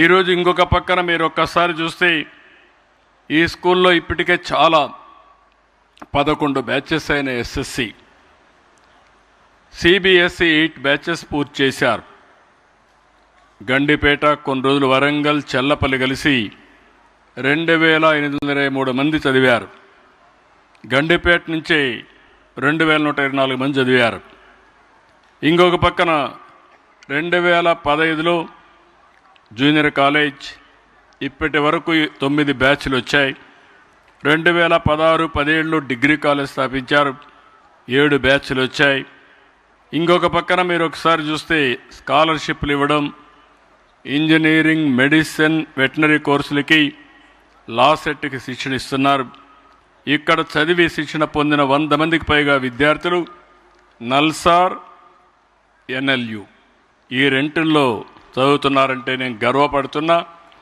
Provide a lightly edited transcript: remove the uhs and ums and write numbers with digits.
ఈరోజు ఇంకొక పక్కన మీరు ఒక్కసారి చూస్తే ఈ స్కూల్లో ఇప్పటికే చాలా 11 బ్యాచెస్ అయిన ఎస్ఎస్సి, సిబిఎస్ఈ 8 బ్యాచెస్ పూర్తి చేశారు. గండిపేట, కొన్ని రోజులు వరంగల్, చెల్లపల్లి కలిసి 2823 మంది చదివారు. గండిపేట నుంచే 2124 మంది చదివారు. ఇంకొక పక్కన 2015లో జూనియర్ కాలేజ్ ఇప్పటి వరకు 9 బ్యాచ్లు వచ్చాయి. 2016-17లో డిగ్రీ కాలేజ్ స్థాపించారు, 7 బ్యాచ్లు వచ్చాయి. ఇంకొక పక్కన మీరు ఒకసారి చూస్తే స్కాలర్షిప్లు ఇవ్వడం, ఇంజనీరింగ్, మెడిసిన్, వెటనరీ కోర్సులకి, లా సెట్కి శిక్షణ ఇస్తున్నారు. ఇక్కడ చదివి శిక్షణ పొందిన 100 మందికి పైగా విద్యార్థులు నల్సార్, ఎన్ఎల్యు ఈ రెంటిల్లో చదువుతున్నారంటే నేను గర్వపడుతున్నా.